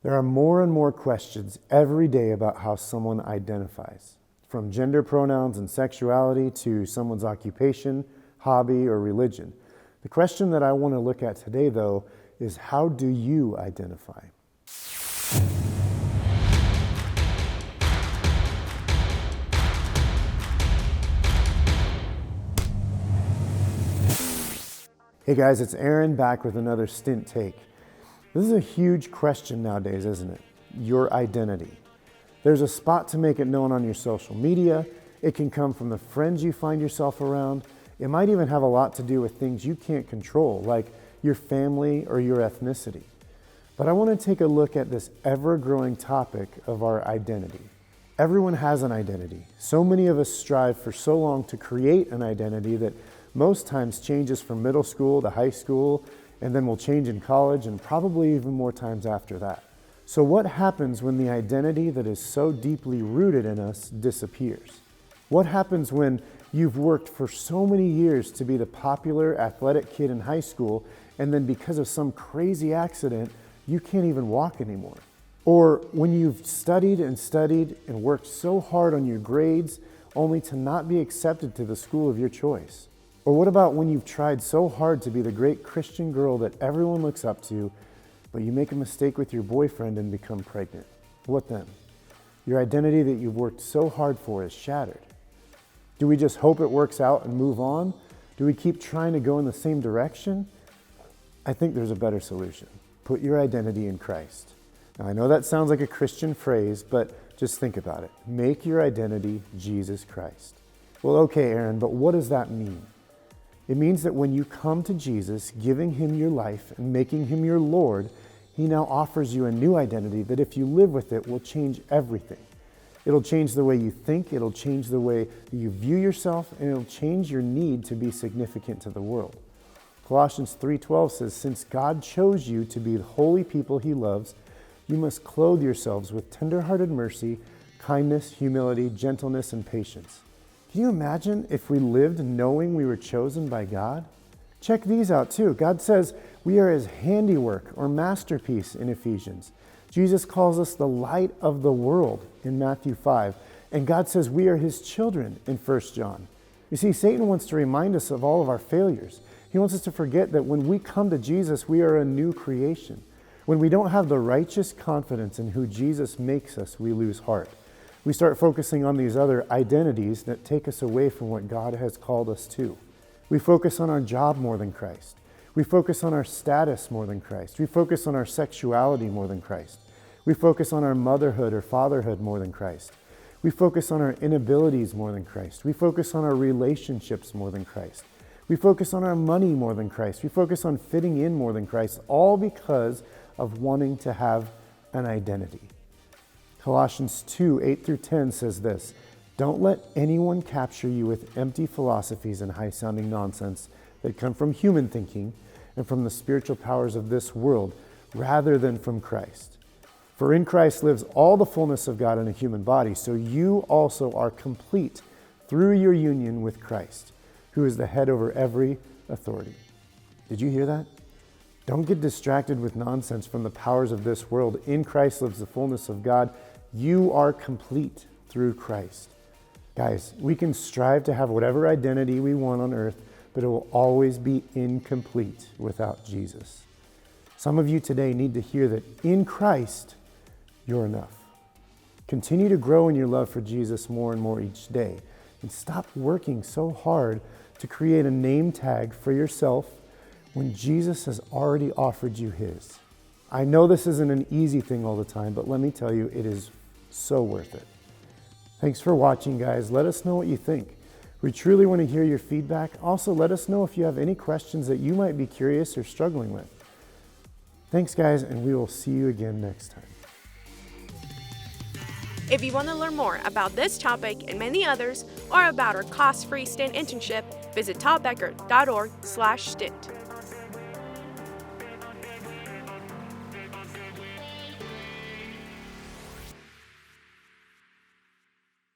There are more and more questions every day about how someone identifies, from gender pronouns and sexuality to someone's occupation, hobby, or religion. The question that I want to look at today, though, is how do you identify? Hey guys, it's Aaron back with another Stint Take. This is a huge question nowadays, isn't it? Your identity. There's a spot to make it known on your social media. It can come from the friends you find yourself around. It might even have a lot to do with things you can't control, like your family or your ethnicity. But I want to take a look at this ever-growing topic of our identity. Everyone has an identity. So many of us strive for so long to create an identity that most times changes from middle school to high school, and then will change in college and probably even more times after that. So what happens when the identity that is so deeply rooted in us disappears? What happens when you've worked for so many years to be the popular athletic kid in high school, and then because of some crazy accident, you can't even walk anymore? Or when you've studied and worked so hard on your grades only to not be accepted to the school of your choice? Or what about when you've tried so hard to be the great Christian girl that everyone looks up to, but you make a mistake with your boyfriend and become pregnant? What then? Your identity that you've worked so hard for is shattered. Do we just hope it works out and move on? Do we keep trying to go in the same direction? I think there's a better solution. Put your identity in Christ. Now, I know that sounds like a Christian phrase, but just think about it. Make your identity Jesus Christ. Well, okay, Aaron, but what does that mean? It means that when you come to Jesus, giving him your life and making him your Lord, he now offers you a new identity that if you live with it will change everything. It'll change the way you think, it'll change the way that you view yourself, and it'll change your need to be significant to the world. Colossians 3:12 says, "Since God chose you to be the holy people he loves, you must clothe yourselves with tender-hearted mercy, kindness, humility, gentleness, and patience." Can you imagine if we lived knowing we were chosen by God? Check these out too. God says we are his handiwork or masterpiece in Ephesians. Jesus calls us the light of the world in Matthew 5. And God says we are his children in 1 John. You see, Satan wants to remind us of all of our failures. He wants us to forget that when we come to Jesus, we are a new creation. When we don't have the righteous confidence in who Jesus makes us, we lose heart. We start focusing on these other identities that take us away from what God has called us to. We focus on our job more than Christ. We focus on our status more than Christ. We focus on our sexuality more than Christ. We focus on our motherhood or fatherhood more than Christ. We focus on our inabilities more than Christ. We focus on our relationships more than Christ. We focus on our money more than Christ. We focus on fitting in more than Christ, all because of wanting to have an identity. Colossians 2:8-10 says this, "Don't let anyone capture you with empty philosophies and high-sounding nonsense that come from human thinking and from the spiritual powers of this world, rather than from Christ. For in Christ lives all the fullness of God in a human body, so you also are complete through your union with Christ, who is the head over every authority." Did you hear that? Don't get distracted with nonsense from the powers of this world. In Christ lives the fullness of God. You are complete through Christ. Guys, we can strive to have whatever identity we want on earth, but it will always be incomplete without Jesus. Some of you today need to hear that in Christ, you're enough. Continue to grow in your love for Jesus more and more each day, and stop working so hard to create a name tag for yourself when Jesus has already offered you his. I know this isn't an easy thing all the time, but let me tell you, it is so worth it. Thanks for watching, guys. Let us know what you think. We truly want to hear your feedback. Also, let us know if you have any questions that you might be curious or struggling with. Thanks, guys, and we will see you again next time. If you want to learn more about this topic and many others, or about our cost-free STINT internship, visit toddbecker.org/stint.